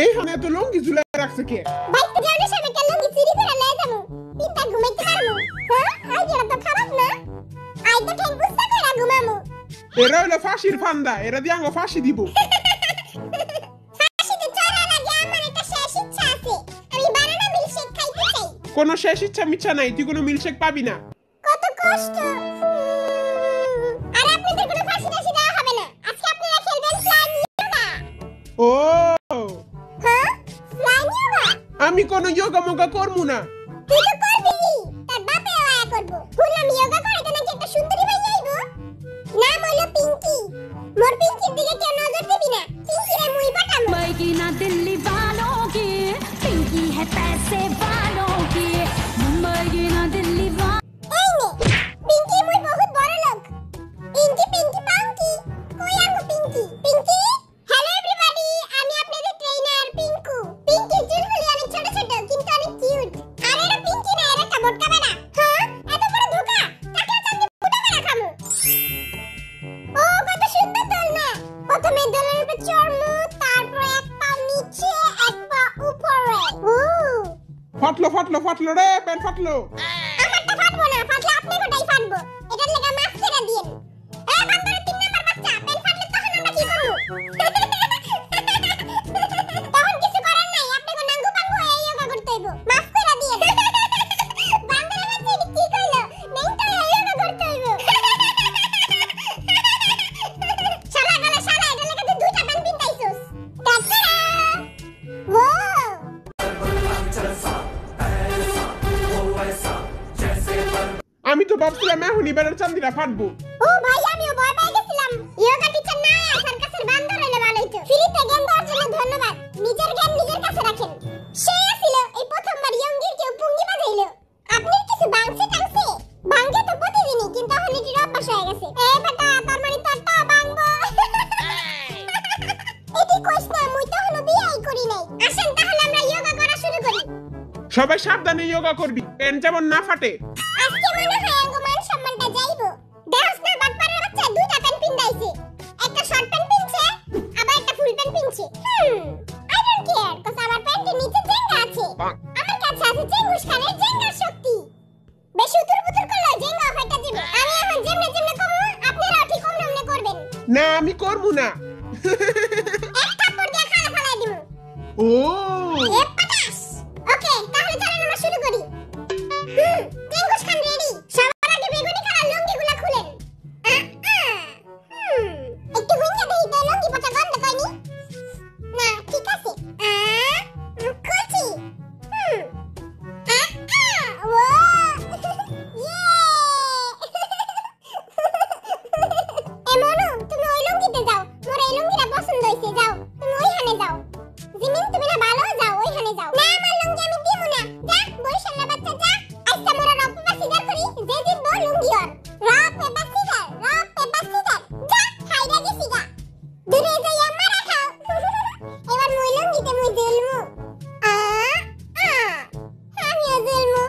এইখানে তো লঙ্গি ঝুলাই রাখছে কে? বাইতে যাও না সামনে কাল লঙ্গি চুরি করে লয়ে যাবো। তিনটা ঘুমাইতে পারমু। হ্যাঁ আইডিয়াটা তো খারাপ না। আই তো ঠ্যাং বুঝতে কইরা ঘুমামু। এরা হলো ফাঁসির ফান্দা, এরা দিয়ে আঙ্গ ফাঁসি দিব। ফাঁসিতে চড়ার আগে আমার একটা শেষ ইচ্ছা আছে। আমি বানানা মিল্কশেক খাইতে চাই। কোনো শেষ ইচ্ছা মিচ্ছা নাই, তুই কোনো মিল্কশেক পাবি না। কত কষ্ট। আর আপনাদের কোনো ফাঁসি টাসি দেওয়া হবে না। আজকে আপনারা খেলবেন ফ্লাইং ইয়োগা। ও হ্যাঁ ফ্লাইং ইয়োগা। আমি কোনো যোগা মোগা করবো না। তুই তো করবি, তার বাপে আয়া করবো। শুনলাম ইয়োগা করে নাকি একটা সুন্দরী ভাই আইবো। নাম হলো পিঙ্কি। মোর পিঙ্কির দিকে কেউ নজর দিবি না। পিঙ্কিরে মুই পাঠামু। मुंबई ना दिल्ली वालों की पिंकी है पैसे वालों की मुंबई ना दिल्ली এই নে পিঙ্কি মুই বহুত বড় লোক। পিঙ্কি পিঙ্কি পাঙ্কি কই আঙ্গো পিঙ্কি পিঙ্কি। হ্যালো এভরিবডি, আমি আপনাদের ট্রেনার পিঙ্কু। পিঙ্কি চুলগুলি অনেক ছোট ছোট কিন্তু অনেক কিউট। আর এরা পিঙ্কি না, এরা একটা বোটকা বেড়া। হ্যাঁ এত বড় ধোকা, টাকলা চাঁদে ফুটা বেড়া খামু। ও কত সুন্দর দোলনা। প্রথমে দোলনার উপর চড়মু, তারপর এক পা নিচে এক পা উপরে। ফাটলো ফাটলো ফাটলো রে, প্যান্ট ফাটলো। আমারটা ফাটবো না, ফাটলে আপনি কোটাই ফাটবো। এটার লাগা মাফ করে দিয়েন। এ বান্দরের 3 নাম্বার বাচ্চা, পেন ফাটলে তখন আমরা কি করব? তখন কিছু করার নাই, আপনাকে নাঙ্গু পাঙ্গু এই ইয়োগা করতে হইব। মাফ করে দিয়েন। বান্দরের বাচ্চা এটা কি কইলো? নেই তো এই ইয়োগা করতে হইব। শালা গলা শালা, এটার লাগা তুই 2টা প্যান পিনতাইছস। টাটা। ওয়াও আমি তো ভাবছিলাম এখনই বেড়ার চান্দিরা ফাটবো। ও ভাই আমিও ভয় পেয়ে গেছিলাম। ইয়োগা টিচার না আয়া সার্কাসের বান্দর হইলে ভালো হইতো। ফ্রিতে জ্ঞান দেওয়ার জন্য ধন্যবাদ। নিজের জ্ঞান নিজের কাছে রাখেন। সে ছিল এই প্রথমবার ইয়ঙ্গির কেউ পুঙ্গি বাজাইলো। আপনি কিছু বাংছে টাংছে? ভাঙ্গে তো প্রতিদিনই, কিন্তু এখন এটির অভ্যাস হয়ে গেছে। এই বেটা তোর মানে তোরটা ভাঙবো। এটি কইস না, মুই তো এখনো বিয়েই করি নাই। আসেন তাহলে আমরা ইয়োগা করা শুরু করি। সবাই সাবধানে যোগা করবি, প্যান্ট যেমন না ফাটে। আজকে মনে হয় আঙ্গো মান সম্মানটা যাইবো। দেখছ না বাটপারের বাচ্চা 2টা প্যান্ট পিন্দাইছে। একটা শর্ট প্যান্ট পিনছে, আবার একটা ফুল প্যান্ট পিনছে। আই ডোন্ট কেয়ার, কজ আমার প্যান্টের নিচে জেঙ্গা আছে। আমার কাছে আছে চেঙ্গুস খানের জেঙ্গার শক্তি। বেশি উতুর-পুতুর করলে জেঙ্গা ফাইটা যাবে। আমি এখন যেমনে যেমনে করব, আপনারাও ঠিক অমনে করবেন। না আমি করবো না। এক থাপ্পড় দিয়ে খালা ফালাই দিমু। ও এ পাটাস। ওকে, তাহলে চলেন আমরা শুরু করি। চেঙ্গুস খান রেডি। সবার আগে বেগুনি কালার লুঙ্গিগুলা খুলেন। একটু হুইঙ্গা দেই তো লুঙ্গি পচা গন্ধ কইনি। না ঠিক আছে। খুলছি। ও ইয়ে। এমনু তুমি ওই লুঙ্গিতে যাও। মোর এই লুঙ্গিটা পছন্দ হইছে, যাও তুমি ওইখানে যাও। জিমিন তুমি না ভালো যাও, ওইখানে যাও। না আমার লুঙ্গি আমি দিমু না। যা বরিশালের বাচ্চা যা। আজকে মোরা রপ পেপার করি, যে জিতবো লুঙ্গি ওর। রপ পেপার সিজার, রপ পেপার সিজার। যা খাইরা গেছি গা। দূরে যাই মারা খাও। এবার মুই লুঙ্গিতে মুই জেলমু। আমিও জেলমু।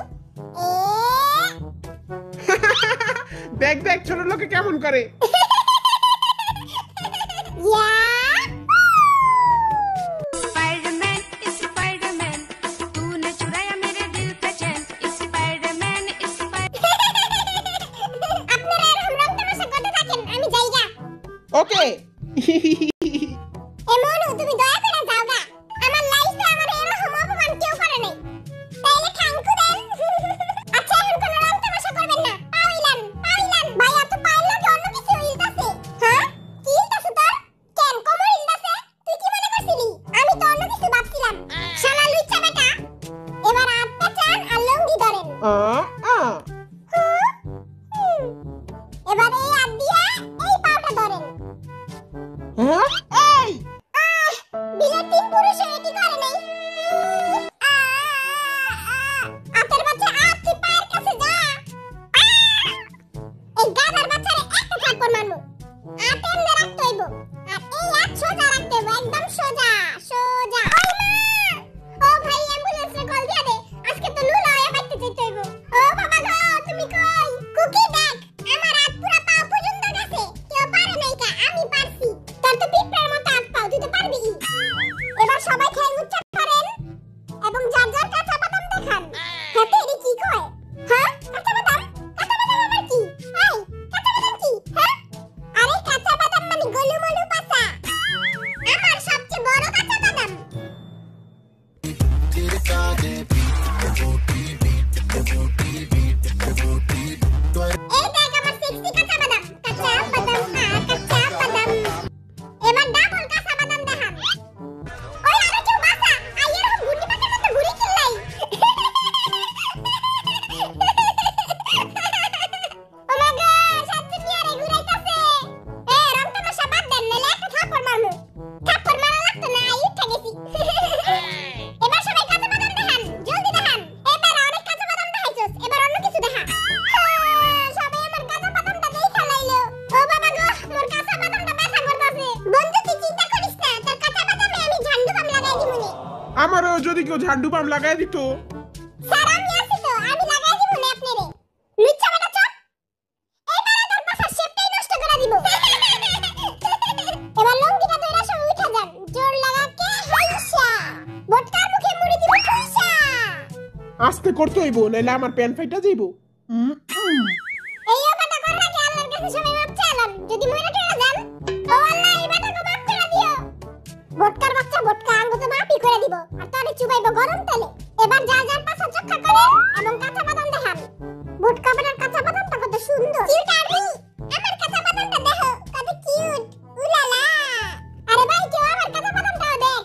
দেখ দেখ ছোট লোকে কেমন করে। ইয়া स्पाइडरमैन स्पाइडरमैन तूने चुराया मेरे दिल का चैन स्पाइडरमैन আপনারা এরকম রং তামাশা করতে থাকেন, আমি যাইগা। ওকে। এমনু তুমি দয়া করে যাও গা। আমার লাইফে আমার এরকম অপমান কেউ করে নাই। তাইলে ঠাঙ্কু দেন। আচ্ছা এখন কোন রং তামাশা করবেন না। পাইলাম পাইলাম। ভাইয়া তো পাইলো কি অন্য কিছু ইলতাছে? হ্যাঁ কি ইলতাছে তোর? কেন কোমর ইলতাছে? তুই কি মনে করছিলি? আমি তো অন্য কিছু ভাবছিলাম। শালা লুইচা বেটা। এবার হাত পেঁচান আর লুঙ্গি ধরেন। এবার এই হাত দিয়ে এই পাটা ধরেন। এই বিলের 3 পুরুষ এটি করে নাই। আতের বাচ্চা আত তুই পায়ের কাছে যা। এই গাধার বাচ্চারে একটা থাপ্পড় মারমু। আতে এমনে রাখতে হইব। আর এই হাত সোজা রাখতে হইব, একদম সোজা সোজা। ওই মা! ও ভাই অ্যাম্বুলেন্সে কল দিয়া দে। আজকে তো লুলা হয়ে বাইতে যেতে হইব। ও বাবা গো তুমি কই? কুকি দেখ, আমার হাত পুরা পা পর্যন্ত গেছে। কেউ পারে নাই কা, আমি পারছি। তোর তো পিঁপড়ার মতো হাত পাও, তুই তো পারবি। এবার সবাই খেয়ে ডাবল কাঁচা বাদাম দেখান। ওই আরে কেউ বাসা, আইয়ের গুন্ডি পাতার মতো ঘুরি চিল্লাই। ও মা গো, সাচ্চু নিয়ারে ঘুরাইতাছে। রং তামাশা বাদ দেন, নাইলে একটা থাপ্পড় মারমু। থাপ্পড় মারা লাগতো না, উঠে গেছি। এবার সবাই কাঁচা বাদাম দেখান, জলদি দেখান। এবার অনেক কাঁচা বাদাম দেখাইছস, এবার অন্য কিছু দেখা। সবাই আমার কাঁচা বাদামটা দেখা লাইলো। ও বাবা গো, মোর কাঁচা বাদামটা ব্যথা করতাছে। বন্ধু তুই চিন্তা করিস না, তোর কাঁচা বাদামে আমি ঝান্ডু বাম লাগাই দিমুনে। আমারও যদি কেউ ঝান্ডু বাম লাগাই দিত। স্যার আমি আছি তো, আমি লাগাই দিমুনে আপনারে। লুচ্চা বেটা চপ। এইবারে তোর পাশার শেপটাই নষ্ট করে দিব। এবার লঙ্গিটা দইরা সব উঠা যান, জোর লাগাকে হাইসা। বটকার মুখে মুড়ি দিব খুইসা। আস্তে করতে হইব, নাইলে আমার প্যান ফাইটা যাইব। এই ব্যাপারটা করার আগে আল্লাহর কাছে সবাই মাপ চাইলাম, যদি মইরা টরা যান, ও আল্লাহ এই ব্যাপারটা মাপ করে দিও। বটকার বাচ্চা বটকা আঙ্গ তো মাপই করে দিব, আর তারে চুবাইবো গরম তেলে। এবার যা যার পাছা চক্কা করেন এবং কাঁচা বাদাম দেখান। বটকা বেটার কাঁচা বাদামটা কত সুন্দর। কিউট আরবি, আমার কাঁচা বাদামটা দেখো, কত কিউট। উলালা, আরে ভাই কেউ আমার কাঁচা বাদামটাও দেখ।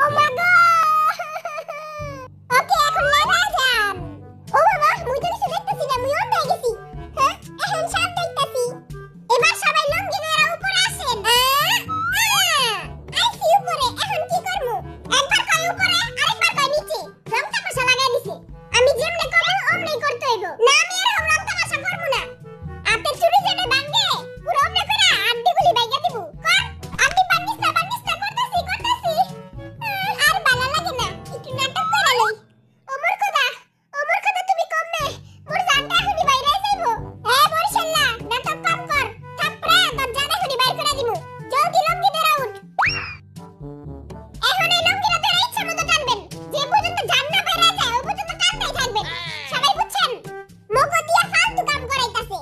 ও মা গো, ওকে এখন লাগা যান। ও বাবা, মুই তো কিছু দেখতেছি না, মুই অন্ধ হয়ে গেছি। হ্যাঁ, এখন সব দেখতেছি। এবার সবাই লঙ্গি ধরে উপরে আসেন। আইসি উপরে, এখন কি করমু? একবার কই উপরে, আরেকবার কই নিচে। রং তামাশা লাগাই দিছে। আমি যেমনে করব ওমনেই করতে হইব। না আমি এরকম রং তামাশা করব না। হাতের চুড়ি যেটা ভাঙে, পুরো ওমনে কইরা আড্ডিগুলি বাইগা দিব। কর, আড্ডি বান্নিস্তা করতেছি। আর ভালো লাগে না, একটু নাটক করে লই। ওমর খোদা তুমি কমনে, মোর জানটা এখনই বাইরে যাইবো। বরিশাল না, নাটক কম কর। থাপড়া তোর জান এখনই বাইর করে দিমু। জলদি লঙ্গি ধরে উঠ। এখন এই লঙ্গিটা ধরে ইচ্ছা মতো টানবেন। যে পর্যন্ত জান না বাইরে যায়, ওই পর্যন্ত টানতেই থাকবেন। সবাই বুঝছেন? মগো দিয়া ফালতু কাম করাইতাছে।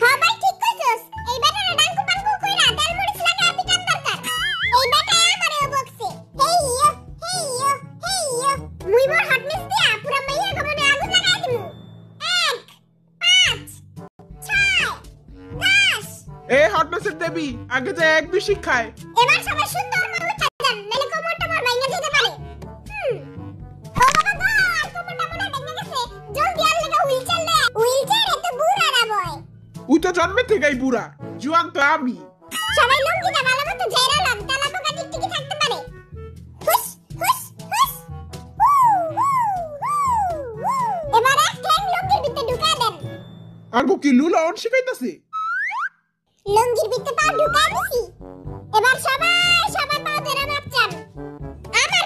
হ্যাঁ ভাই ঠিক কইছস। এই ব্যাটারে ডাঙ্কু পাঙ্কু কইরা তেল মরিচ লাগায় পিটান দরকার। এই ব্যাটা আমারেও বকছে। হেইয়ো। মুই মোর হটনেস দিয়া পুরা মাইয়া গমনে আগুন লাগাই দিমু। 1 5 6 10। এ হটনেসের দেবী, আগে যে এক বেশি খায়। এবার সবাই সুন্দর করে উঠা যান, নালে কোমরটা মোর ভাঙা যেতে পারে। ও বাবা গো, আর কোমরটা মনে ভেঙে গেছে। জলদি আর লাগা হুইলচেয়ার এত বুড়া না বয়। উই তো জন্মে থেকেই বুড়া, জুয়ান তো আমি। সবাই লঙ্গিটা ভালো মতো ঝেড়ালাম, তালা পোকা টিকটিকি থাকতে পারে। হুস। এবার এক ঠ্যাং লঙ্গির ভিতরে ঢুকা দেন। আঙ্গু কি লুলা অন শিখাইতাছে? লঙ্গির ভিতরে পা ঢুকা দিছি। এবার সবাই পা ধরে মাপ চান। আমার